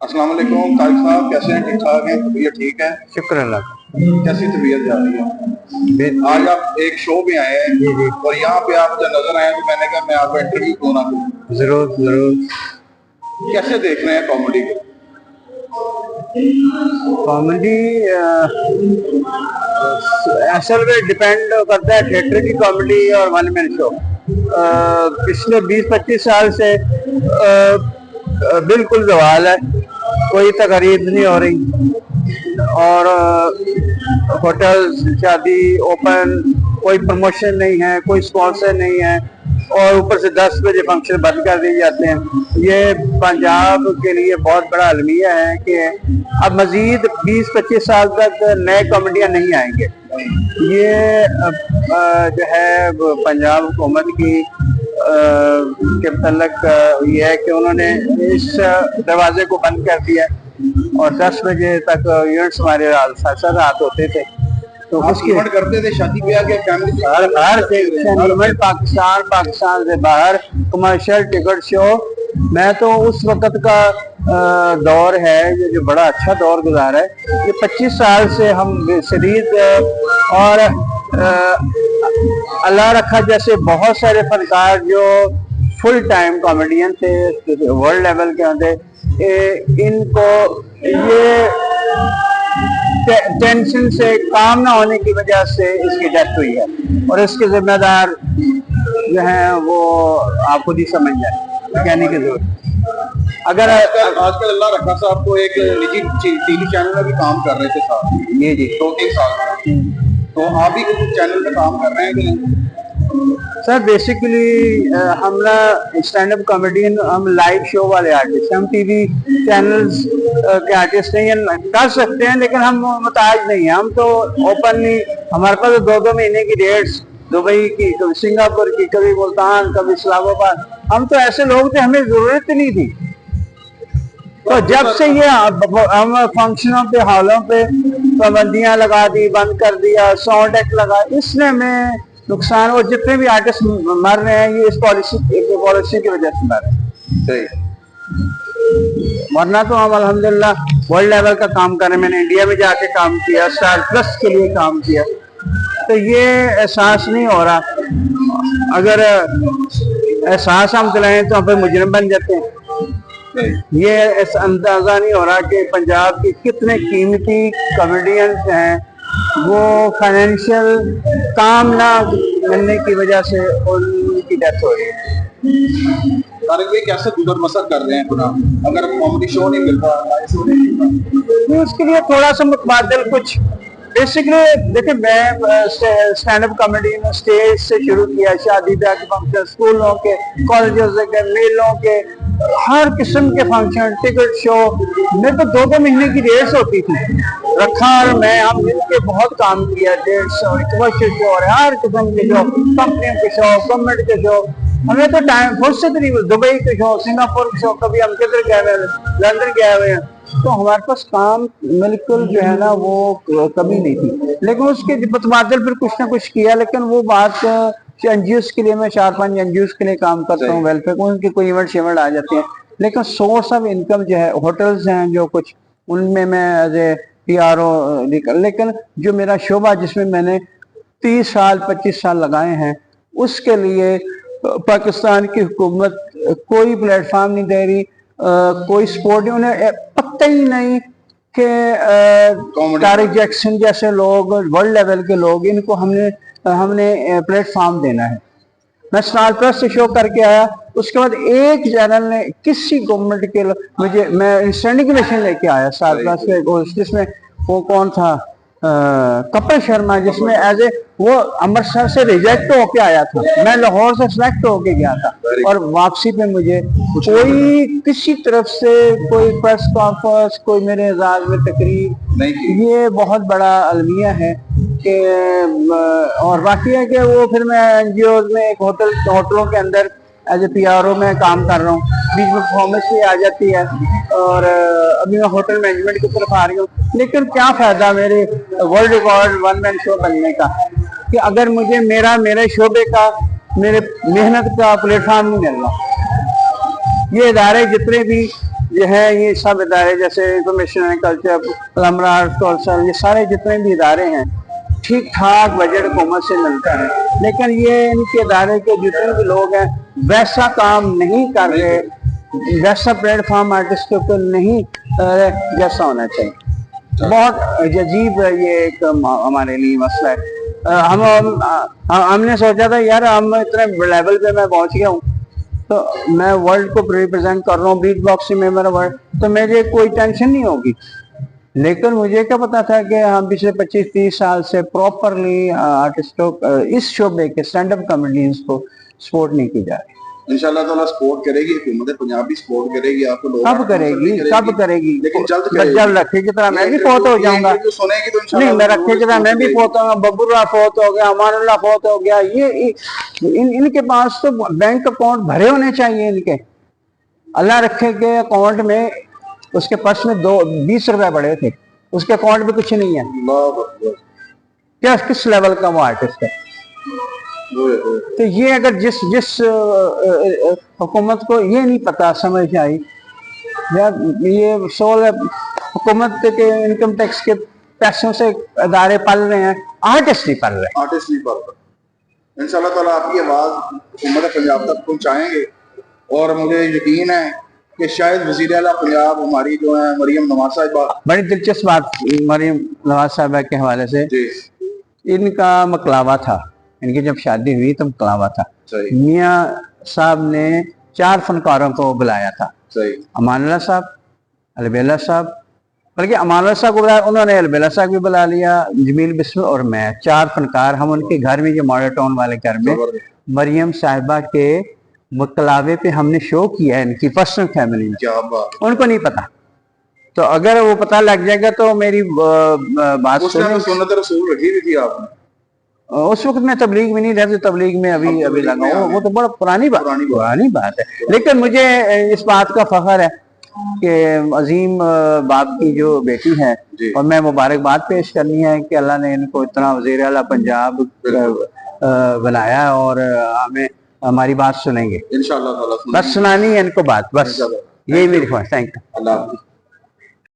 अस्सलाम वालेकुम तारिक साहब, कैसे हैं? ठीक ठाक हैं? तबीयत ठीक है? शुक्र अल्लाह का। कैसी तबीयत जा रही है? आज आप एक शो में आए हैं जी जी, और यहाँ पे आप जब नजर आए तो मैंने कहा मैं आपको इंटरव्यू क्यों ना दूं। जरूर जरूर। कैसे देख रहे हैं कॉमेडी को? कॉमेडी असल में डिपेंड करता है थिएटर की कॉमेडी और वन मैन शो। पिछले 20-25 साल से बिल्कुल जवाल है, कोई तकरीब नहीं हो रही और होटल शादी ओपन, कोई प्रमोशन नहीं है, कोई स्पॉन्सर नहीं है और ऊपर से 10 बजे फंक्शन बंद कर दिए जाते हैं। ये पंजाब के लिए बहुत बड़ा अलमिया है कि अब मजीद 20-25 साल तक नए कॉमेडियन नहीं आएंगे। ये जो है पंजाब हुकूमत की के मतलब ये है कि उन्होंने इस दरवाजे को बंद कर दिया और 10 बजे तक यूनिट्स हमारे रात होते थे। तो उसकी करते थे शादी ब्याह के फैमिली हर पाकिस्तान से बाहर कमर्शियल टिकट शो। मैं तो उस वक्त का दौर है ये जो बड़ा अच्छा दौर गुजारा है। ये 25 साल से हम शरीद और अल्लाह रखा जैसे बहुत सारे फनकार जो फुल टाइम कॉमेडियन थे, वर्ल्ड लेवल के होते, इनको ये टेंशन से काम ना होने की वजह से इसकी डेथ हुई है और इसके जिम्मेदार जो हैं वो आप खुद ही समझ जाए, कहने की जरूरत। अगर आजकल अल्लाह रखा साहब को एक निजी टीवी चैनल में भी काम कर रहे थे साहब, जी जी 2-3 साल, तो आप भी कुछ चैनल में काम कर रहे हैं कि नहीं? सर बेसिकली हम ना स्टैंड अप कॉमेडियन, हम लाइव शो वाले आर्टिस्ट, हम टीवी चैनल्स के आर्टिस्ट नहीं हैं। कर सकते हैं लेकिन हम मुताज नहीं हैं। हम तो ओपनली, हमारे पास 2-2 महीने की डेट्स दुबई की, कभी सिंगापुर की, कभी मुल्तान, कभी इस्लामाबाद। हम तो ऐसे लोग थे, हमें जरूरत नहीं थी। तो जब से ये हम फंक्शनों पे, हॉलों पे पाबंदियां लगा दी, बंद कर दिया, साउंड एक्ट लगा, इसने हमें नुकसान, और जितने भी आर्टिस्ट मर रहे हैं ये इस पॉलिसी की वजह से मर रहे हैं। वरना तो हम अल्हम्दुलिल्लाह वर्ल्ड लेवल का काम कर रहे हैं। मैंने इंडिया में जाके काम किया, स्टार प्लस के लिए काम किया, तो ये एहसास नहीं हो रहा। अगर एहसास हम दिलाएं तो हम फिर मुजरिम बन जाते हैं। ये अंदाजा नहीं हो रहा कि पंजाब के कितने कीमती कॉमेडियंस हैं वो फाइनेंशियल काम ना मिलने की वजह से उनकी डेथ हो रही है। तारिक भाई कैसे गुजर बसर कर रहे हैं पूरा? अगर कॉमेडी शो नहीं मिल रहा, तो उसके लिए थोड़ा सा मुतबादिल कुछ, बेसिकली देखिए मैं स्टैंड अप कॉमेडी स्टेज से शुरू किया, शादी ब्याह के फंक्शन, स्कूलों के, कॉलेजेस के, मेलों के, हर किस्म के फंक्शन, टिकट शो। मेरे तो 2-2 महीने की रेस होती थी। रखा और मैं, हम मिलके बहुत काम किया। 150 कमर्शियल शो और हर किस्म के शो, कंपनियों के शो, गवर्नमेंट के शो। हमें तो टाइम फुर्सत नहीं, दुबई के शो, सिंगापुर के शो, कभी हम किधर गए हुए, लंदन गए हुए हैं। तो हमारे पास काम बिल्कुल जो है ना वो कमी नहीं थी, लेकिन उसके मुतबादिल फिर कुछ ना कुछ किया। लेकिन वो बात एनजीओस के लिए, मैं 4-5 एनजीओस के लिए काम करता हूँ, वेलफेयर को, उनके कोई इवेंट शिवेंट आ जाते हैं। लेकिन सोर्स ऑफ इनकम जो है होटल्स हैं जो कुछ, उनमें मैं एज ए PRO निकल। लेकिन जो मेरा शोबा जिसमें मैंने 30 साल 25 साल लगाए हैं, उसके लिए पाकिस्तान की हुकूमत कोई प्लेटफॉर्म नहीं दे रही, कोई सपोर्ट नहीं, उन्हें पता ही नहीं कि तारिक जैक्सन जैसे लोग, वर्ल्ड लेवल के लोग, इनको हमने प्लेटफॉर्म देना है। मैं स्टार प्लस से शो करके आया, उसके बाद एक चैनल ने किसी गवर्नमेंट के मुझे, मैं स्टैंडिंग ओवेशन लेके आया स्टार प्लस के, जिसमें वो कौन था, कपिल शर्मा, जिसमें एज ए वो अमृतसर से रिजेक्ट होके आया था, मैं लाहौर से सिलेक्ट होके गया था और वापसी पे मुझे कोई किसी तरफ से कोई प्रेस कॉन्फ्रेंस, कोई मेरे एजाज में तकरीर नहीं। ये बहुत बड़ा अलमिया है कि, और बाकी है कि वो फिर मैं एनजीओ में एक होटलों के अंदर एज ए PRO में काम कर रहा हूँ, बीच में परफॉर्मेंस भी आ जाती है और अभी मैं होटल मैनेजमेंट की तरफ आ रही हूँ। लेकिन क्या फायदा मेरे world record one man show बनने का कि अगर मुझे मेरे शोबे का, मेरे मेहनत का प्लेटफॉर्म नहीं मिल रहा। ये इदारे जितने भी ये है, ये सब इदारे जैसे information and culture, plumber, council, ये सारे जितने भी इदारे हैं ठीक ठाक बजट हुकूमत से मिलता है, लेकिन ये इनके इदारे के जितने भी लोग हैं वैसा काम नहीं कर रहे, वैसा प्लेटफॉर्म आर्टिस्ट के ऊपर नहीं जैसा होना चाहिए। बहुत अजीब ये एक हमारे लिए मसला है। हमने सोचा था यार हम इतने लेवल पे मैं पहुंच गया हूँ, तो मैं वर्ल्ड को रिप्रेजेंट कर रहा हूँ, बीट बॉक्सिंग में मेरा वर्ल्ड, तो मेरे कोई टेंशन नहीं होगी। लेकिन मुझे क्या पता था कि हम पिछले 25-30 साल से प्रॉपरली आर्टिस्टों इस शोबे के स्टैंड अप कॉमेडियंस को सपोर्ट नहीं की जा रही। इंशाल्लाह ताला सपोर्ट करेगी हुकूमत पंजाब भी सपोर्ट करेगी आपको। लोग कब करेगी, कब करेगी? लेकिन जल्द रखे की तरह मैं भी फोत हो जाऊंगा। सुनेगी तो नहीं, मैं रखे की तरह मैं भी फोत होगा, बबुल्ला फोत हो गया, अमानुल्लाह फोत हो गया, ये इनके पास तो बैंक अकाउंट भरे होने चाहिए इनके। अल्लाह रखे के अकाउंट में, उसके पर्स में 20 रुपए पड़े थे, उसके अकाउंट में कुछ नहीं है। क्या किस लेवल का वो आर्टिस्ट है? तो ये अगर जिस हुकूमत को ये नहीं पता समझ आई यार, ये सोल हुकूमत के इनकम टैक्स के पैसों से अदारे पल रहे हैं, आर्टिस्ट नहीं पल रहे, आर्टिस्ट नहीं पल रहे। इंशाल्लाह ताला आपकी आवाज हुकूमत पंजाब तक पहुंचाएंगे और मुझे यकीन है कि शायद वज़ीर आला पंजाब हमारी जो है मरियम नवाज साहिबा, बड़ी दिलचस्प बात मरियम नवाज साहिबा के हवाले से, इनका मकलावा था, इनकी जब शादी हुई तो मकलावा था। मियाँ साहब ने 4 फनकारों को बुलाया था, अमानुल्लाह साहब, अलबेला साहब, बल्कि अमानुल्लाह साहब को बुलाया, उन्होंने अलबेला साहब भी बुला लिया, जमील बिस्मिल और मैं, 4 फनकार। हम उनके घर में, जो मॉडल टाउन वाले घर में मरियम साहिबा के मकलावे पे हमने शो किया है, इनकी पर्सनल फैमिली में। उनको नहीं पता, तो अगर वो पता लग जाएगा तो मेरी बात सुन्नत रसूल रखी हुई थी आपने। उस वक्त मैं तबलीग में नहीं रहती, तबलीग में अभी लगा, वो तो बड़ा पुरानी बात है। लेकिन मुझे इस बात का फख्र है कि अजीम बाप की जो बेटी है, और मैं मुबारकबाद पेश करनी है कि अल्लाह ने इनको इतना वज़ीर आला पंजाब बनाया और हमें हमारी बात सुनेंगे इंशाअल्लाह ताला। बस सुनानी है इनको बात, बस यही मेरी ख्वाहिश। Thank you. अल्लाह।